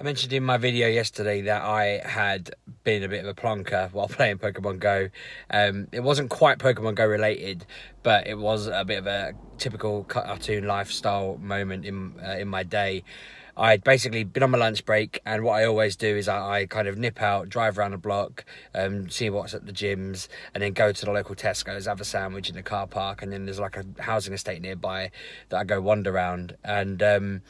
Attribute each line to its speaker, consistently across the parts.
Speaker 1: I mentioned in my video yesterday that I had been a bit of a plonker while playing Pokemon Go. It wasn't quite Pokemon Go related, but it was a bit of a typical cartoon lifestyle moment in my day. I'd basically been on my lunch break, and what I always do is I kind of nip out, drive around the block, see what's at the gyms, and then go to the local Tesco's, have a sandwich in the car park, and then there's like a housing estate nearby that I go wander around. And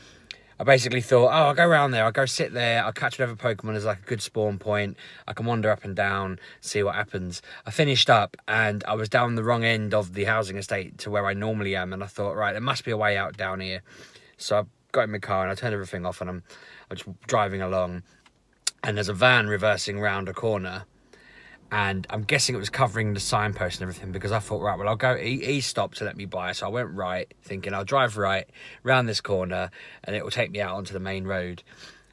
Speaker 1: I basically thought, oh, I'll go around there, I'll go sit there, I'll catch whatever Pokemon is like a good spawn point, I can wander up and down, see what happens. I finished up and I was down the wrong end of the housing estate to where I normally am, and I thought, right, there must be a way out down here. So I got in my car and I turned everything off, and I'm just driving along, and there's a van reversing round a corner, and I'm guessing it was covering the signpost and everything, because I thought, right, well, I'll go, he stopped to let me by, so I went right, thinking I'll drive right round this corner and it will take me out onto the main road.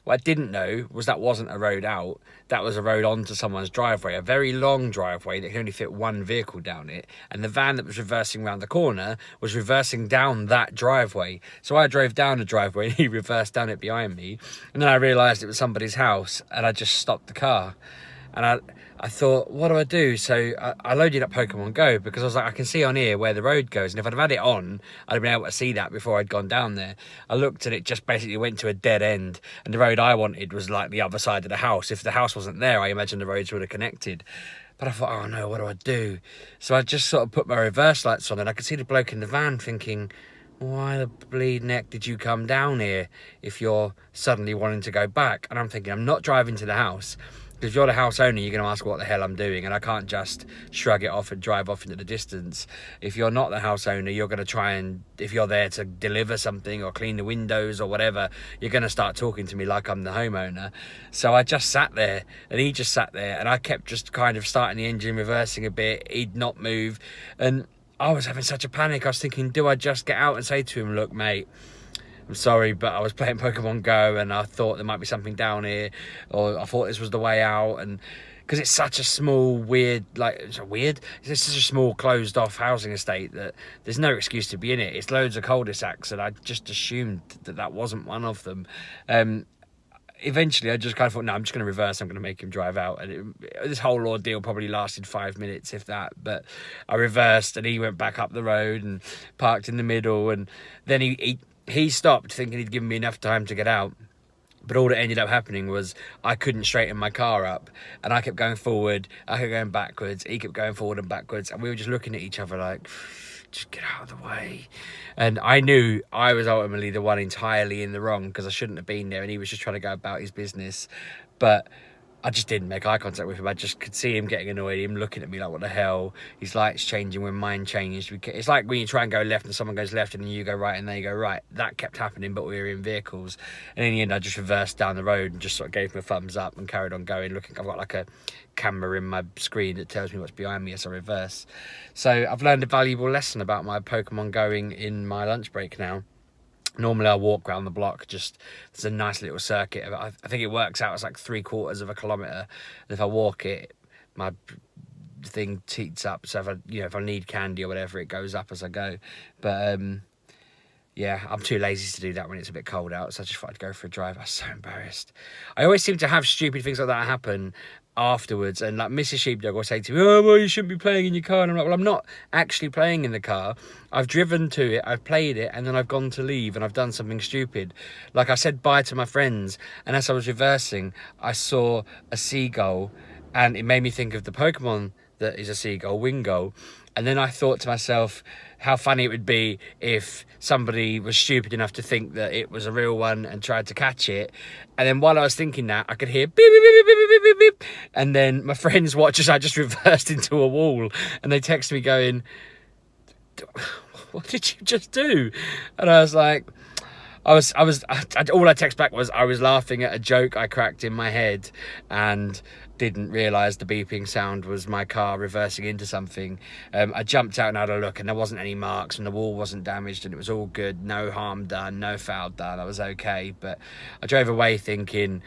Speaker 1: What I didn't know was that wasn't a road out, that was a road onto someone's driveway, a very long driveway that could only fit one vehicle down it, and the van that was reversing round the corner was reversing down that driveway. So I drove down the driveway and he reversed down it behind me, and then I realised it was somebody's house, and I just stopped the car. And I thought, what do I do? So I loaded up Pokemon Go, because I was like, I can see on here where the road goes, and if I'd have had it on, I'd have been able to see that before I'd gone down there. I looked and it just basically went to a dead end, and the road I wanted was like the other side of the house. If the house wasn't there, I imagine the roads would have connected. But I thought, oh no, what do I do? So I just sort of put my reverse lights on, and I could see the bloke in the van thinking, why the bleed neck did you come down here if you're suddenly wanting to go back? And I'm thinking, I'm not driving to the house, because if you're the house owner, you're going to ask what the hell I'm doing, and I can't just shrug it off and drive off into the distance. If you're not the house owner, you're going to try and, if you're there to deliver something or clean the windows or whatever, you're going to start talking to me like I'm the homeowner. So I just sat there, and he just sat there, and I kept just kind of starting the engine, reversing a bit. He'd not move, and I was having such a panic. I was thinking, do I just get out and say to him, look, mate, I'm sorry, but I was playing Pokemon Go and I thought there might be something down here, or I thought this was the way out, and because it's such a small, weird, it's such a small, closed-off housing estate that there's no excuse to be in it. It's loads of cul-de-sacs, and I just assumed that that wasn't one of them. Eventually I just kind of thought, no, I'm just going to reverse, I'm going to make him drive out, and this whole ordeal probably lasted 5 minutes, if that. But I reversed, and he went back up the road and parked in the middle, and then he stopped, thinking he'd given me enough time to get out. But all that ended up happening was I couldn't straighten my car up, and I kept going forward, I kept going backwards, he kept going forward and backwards, and we were just looking at each other like, just get out of the way. And I knew I was ultimately the one entirely in the wrong, because I shouldn't have been there, and he was just trying to go about his business. But I just didn't make eye contact with him. I just could see him getting annoyed, him looking at me like, what the hell? His lights changing when mine changed. It's like when you try and go left and someone goes left and then you go right and they go right. That kept happening, but we were in vehicles. And in the end, I just reversed down the road and just sort of gave him a thumbs up and carried on going, looking. I've got like a camera in my screen that tells me what's behind me as I reverse. So I've learned a valuable lesson about my Pokemon going in my lunch break now. Normally I walk around the block, there's a nice little circuit. I think it works out, it's like 3/4 of a kilometre. And if I walk it, my thing teets up. So if I need candy or whatever, it goes up as I go. But yeah, I'm too lazy to do that when it's a bit cold out. So I just thought I'd go for a drive. I was so embarrassed. I always seem to have stupid things like that happen afterwards, and like Mrs. Sheepdog will say to me, oh, well, you shouldn't be playing in your car, and I'm like, well, I'm not actually playing in the car. I've driven to it, I've played it, and then I've gone to leave, and I've done something stupid. Like I said bye to my friends, and as I was reversing, I saw a seagull, and it made me think of the Pokemon that is a seagull, Wingull. And then I thought to myself how funny it would be if somebody was stupid enough to think that it was a real one and tried to catch it. And then while I was thinking that, I could hear beep, beep, beep, beep, beep, beep, beep. And then my friends watch as I just reversed into a wall, and they text me going, what did you just do? And I was like, all I text back was I was laughing at a joke I cracked in my head, and didn't realise the beeping sound was my car reversing into something. I jumped out and had a look, and there wasn't any marks, and the wall wasn't damaged, and it was all good. No harm done, no foul done. I was okay. But I drove away thinking,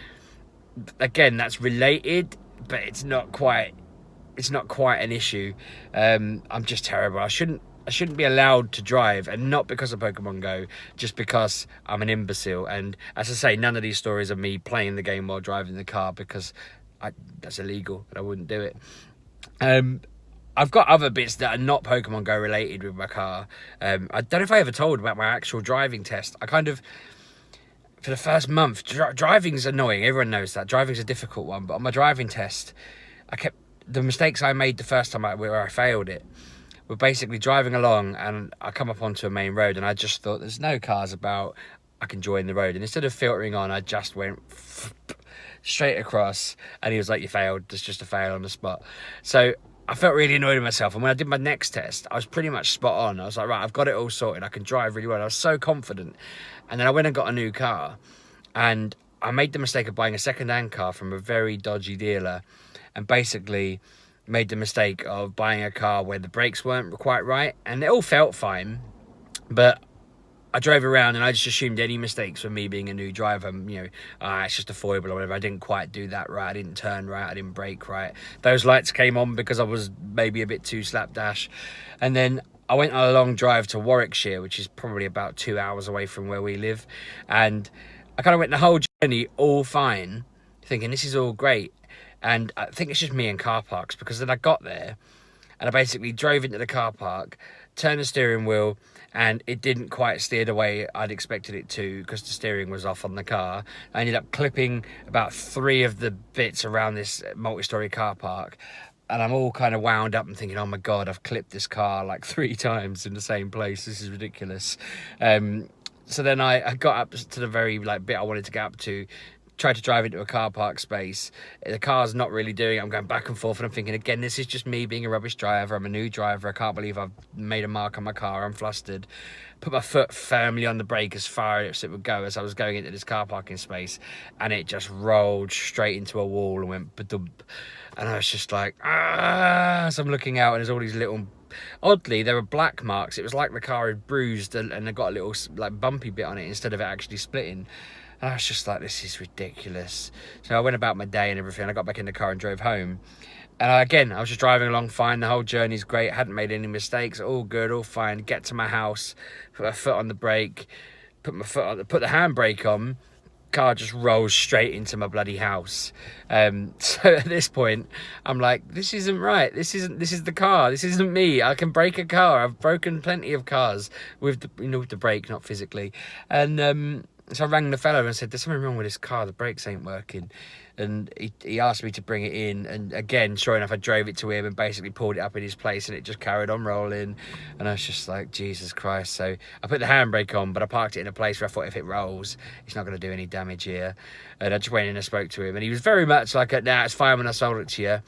Speaker 1: again, that's related, but it's not quite an issue. I'm just terrible. I shouldn't I shouldn't be allowed to drive, and not because of Pokemon Go, just because I'm an imbecile. And as I say, none of these stories are me playing the game while driving the car, because that's illegal and I wouldn't do it. I've got other bits that are not Pokemon Go related with my car. I don't know if I ever told about my actual driving test. I kind of, for the first month, driving's annoying. Everyone knows that. Driving's a difficult one. But on my driving test, the mistakes I made the first time where I failed it were basically driving along, and I come up onto a main road, and I just thought, there's no cars about, I can join the road. And instead of filtering on, I just went straight across, and he was like, you failed. There's just a fail on the spot. So I felt really annoyed with myself. And when I did my next test, I was pretty much spot on. I was like, right, I've got it all sorted. I can drive really well. I was so confident. And then I went and got a new car, and I made the mistake of buying a second-hand car from a very dodgy dealer, and basically made the mistake of buying a car where the brakes weren't quite right, and it all felt fine, but I drove around and I just assumed any mistakes from me being a new driver, it's just a foible or whatever. I didn't quite do that right. I didn't turn right. I didn't brake right. Those lights came on because I was maybe a bit too slapdash. And then I went on a long drive to Warwickshire, which is probably about 2 hours away from where we live. And I kind of went the whole journey all fine, thinking this is all great. And I think it's just me and car parks, because then I got there and I basically drove into the car park, turned the steering wheel, and it didn't quite steer the way I'd expected it to, because the steering was off on the car. I ended up clipping about 3 of the bits around this multi-storey car park, and I'm all kind of wound up and thinking, oh my God, I've clipped this car like 3 times in the same place. This is ridiculous. So then I got up to the very bit I wanted to get up to, tried to drive into a car park space. The car's not really doing it. I'm going back and forth, and I'm thinking, again, this is just me being a rubbish driver. I'm a new driver. I can't believe I've made a mark on my car. I'm flustered. Put my foot firmly on the brake as far as it would go as I was going into this car parking space, and it just rolled straight into a wall and went ba-dump. And I was just like, so I'm looking out, and there's all these little, oddly, there were black marks. It was like the car had bruised and it got a little bumpy bit on it instead of it actually splitting. And I was just like, this is ridiculous. So I went about my day and everything. I got back in the car and drove home. And again, I was just driving along fine. The whole journey's great. I hadn't made any mistakes. All good, all fine. Get to my house, put my foot on the brake, put the handbrake on. Car just rolls straight into my bloody house. So at this point, I'm like, this isn't right. This is the car. This isn't me. I can brake a car. I've broken plenty of cars with the brake, not physically. And so I rang the fellow and said, there's something wrong with this car, the brakes ain't working. And he asked me to bring it in, and again, sure enough, I drove it to him and basically pulled it up in his place, and it just carried on rolling. And I was just like, Jesus Christ. So I put the handbrake on, but I parked it in a place where I thought, if it rolls, it's not going to do any damage here. And I just went in and spoke to him, and he was very much like, nah, it's fine when I sold it to you.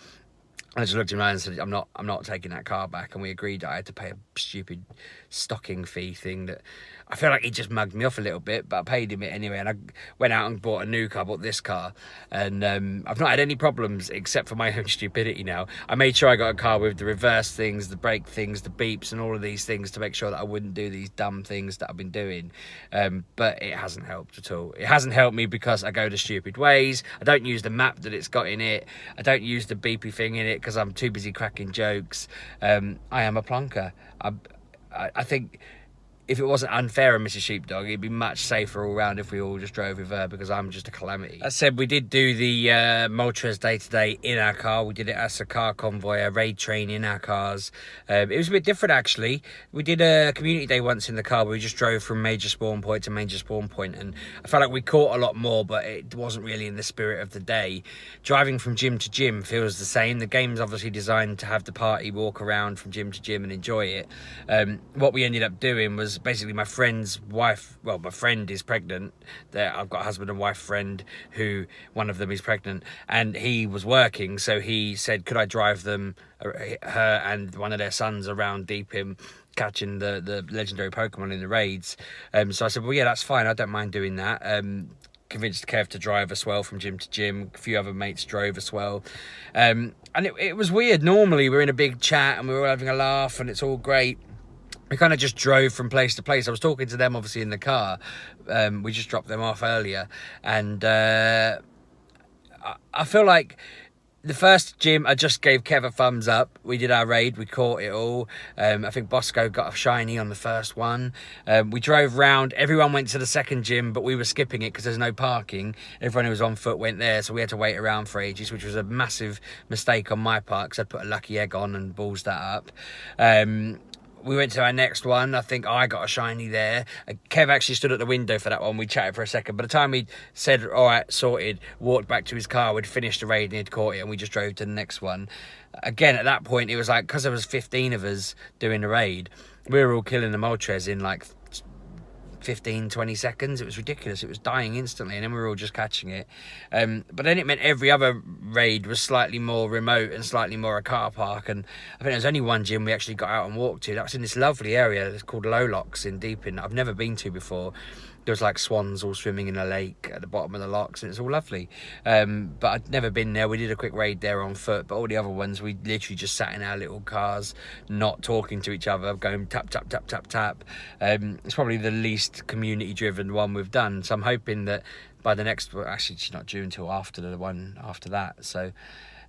Speaker 1: I just looked at him and said, I'm not taking that car back. And we agreed that I had to pay a stupid stocking fee thing that I feel like he just mugged me off a little bit, but I paid him it anyway. And I went out and bought a new car, bought this car. And I've not had any problems except for my own stupidity now. I made sure I got a car with the reverse things, the brake things, the beeps and all of these things to make sure that I wouldn't do these dumb things that I've been doing. But it hasn't helped at all. It hasn't helped me because I go the stupid ways. I don't use the map that it's got in it. I don't use the beepy thing in it because I'm too busy cracking jokes. I am a plonker. I think if it wasn't unfair on Mrs. Sheepdog, it'd be much safer all round if we all just drove with her, because I'm just a calamity. That said, we did do the Moltres day-to-day in our car. We did it as a car convoy, a raid train in our cars. It was a bit different, actually. We did a community day once in the car where we just drove from major spawn point to major spawn point, and I felt like we caught a lot more, but it wasn't really in the spirit of the day. Driving from gym to gym feels the same. The game's obviously designed to have the party walk around from gym to gym and enjoy it. What we ended up doing was basically my friend's wife, well, my friend is pregnant. I've got a husband and wife friend who one of them is pregnant, and he was working, so he said, could I drive them, her and one of their sons, around Deepim catching the legendary Pokemon in the raids. So I said, well, yeah, that's fine. I don't mind doing that. Convinced Kev to drive as well from gym to gym. A few other mates drove as well. And it was weird. Normally we're in a big chat and we're all having a laugh and it's all great. We kind of just drove from place to place. I was talking to them obviously in the car. We just dropped them off earlier. And I feel like The first gym, I just gave Kev a thumbs up. We did our raid, we caught it all. I think Bosco got a shiny on the first one. We drove round, everyone went to the second gym, but we were skipping it because there's no parking. Everyone who was on foot went there, so we had to wait around for ages, which was a massive mistake on my part because I put a lucky egg on and balls that up. We went to our next one. I think I got a shiny there. Kev actually stood at the window for that one. We chatted for a second. By the time he said, all right, sorted, walked back to his car, we'd finished the raid and he'd caught it, and we just drove to the next one. Again, at that point, it was like, because there was 15 of us doing the raid, we were all killing the Moltres in like 15, 20 seconds. It was ridiculous. It was dying instantly, and then we were all just catching it. But then it meant every other raid was slightly more remote and slightly more a car park. And I think there was only one gym we actually got out and walked to. That was in this lovely area. It's called Low Locks in Deepin. I've never been to before. There was like swans all swimming in a lake at the bottom of the locks, and it's all lovely. But I'd never been there. We did a quick raid there on foot, but all the other ones, we literally just sat in our little cars, not talking to each other, going tap, tap, tap, tap, tap. It's probably the least community-driven one we've done. So I'm hoping that by the next, well, actually it's not due until after the one after that. So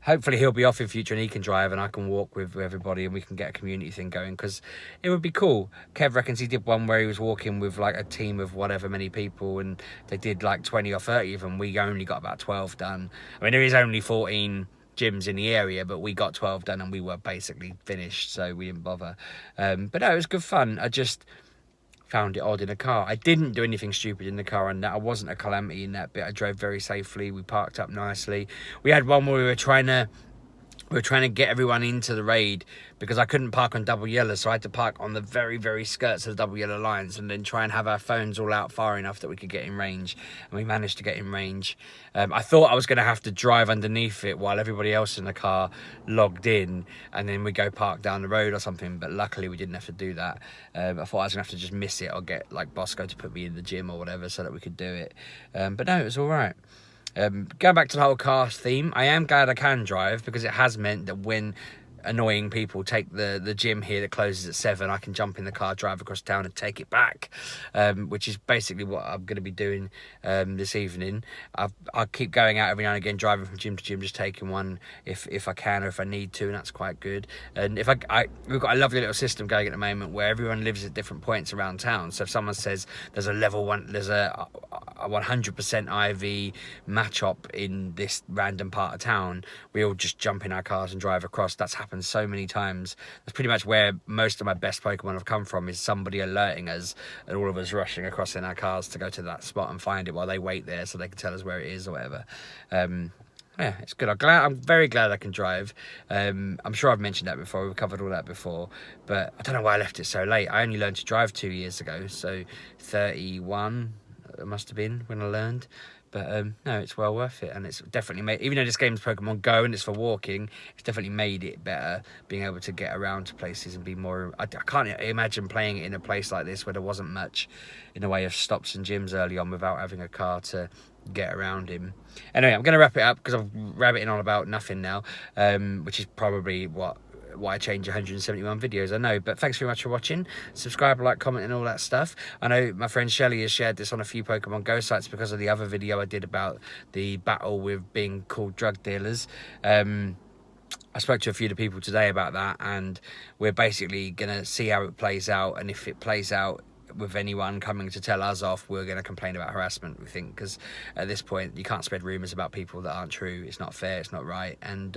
Speaker 1: hopefully he'll be off in future and he can drive and I can walk with everybody and we can get a community thing going, because it would be cool. Kev reckons he did one where he was walking with like a team of whatever many people, and they did like 20 or 30 of them. We only got about 12 done. I mean, there is only 14 gyms in the area, but we got 12 done and we were basically finished, so we didn't bother. But no, it was good fun. I just found it odd in a car. I didn't do anything stupid in the car, and that I wasn't a calamity in that bit. I drove very safely. We parked up nicely. We had one where we were trying to get everyone into the raid because I couldn't park on double yellow, so I had to park on the very, very skirts of the double yellow lines and then try and have our phones all out far enough that we could get in range, and we managed to get in range. I thought I was going to have to drive underneath it while everybody else in the car logged in, and then we go park down the road or something, but luckily we didn't have to do that. I thought I was going to have to just miss it or get like Bosco to put me in the gym or whatever so that we could do it. But no, it was all right. Going back to the whole car theme, I am glad I can drive, because it has meant that when annoying people take the gym here that closes at 7, I can jump in the car, drive across town and take it back, which is basically what I'm going to be doing this evening. I'll keep going out every now and again, driving from gym to gym, just taking one if I can or if I need to, and that's quite good. And if we've got a lovely little system going at the moment where everyone lives at different points around town. So if someone says there's a level 1, there's a 100% IV match up in this random part of town, we all just jump in our cars and drive across. That's happened so many times. That's pretty much where most of my best Pokemon have come from, is somebody alerting us and all of us rushing across in our cars to go to that spot and find it while they wait there so they can tell us where it is or whatever. Yeah, it's good. I'm very glad I can drive. I'm sure I've mentioned that before. We've covered all that before, but I don't know why I left it so late. I only learned to drive 2 years ago, so 31 it must have been when I learned. But no, it's well worth it, and it's definitely made, even though this game's Pokemon Go and it's for walking, it's definitely made it better, being able to get around to places and be more. I can't imagine playing it in a place like this where there wasn't much in the way of stops and gyms early on without having a car to get around him. Anyway, I'm going to wrap it up because I'm rabbiting on about nothing now, which is probably why I change 171 videos, I know. But thanks very much for watching. Subscribe, like, comment and all that stuff. I know my friend Shelley has shared this on a few Pokemon Go sites because of the other video I did about the battle with being called drug dealers. I spoke to a few of the people today about that, and we're basically going to see how it plays out, and if it plays out with anyone coming to tell us off, we're going to complain about harassment, we think, because at this point you can't spread rumours about people that aren't true. It's not fair, it's not right, and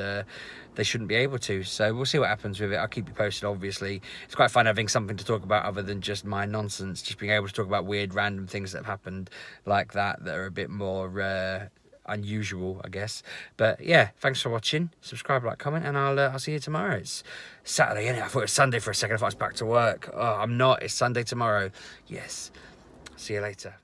Speaker 1: they shouldn't be able to. So we'll see what happens with it. I'll keep you posted. Obviously it's quite fun having something to talk about other than just my nonsense, just being able to talk about weird random things that have happened like that are a bit more unusual, I guess. But yeah, thanks for watching. Subscribe, like, comment, and I'll see you tomorrow. It's Saturday, innit? I thought it was Sunday for a second. I thought I was back to work. Oh, I'm not. It's Sunday tomorrow. Yes. See you later.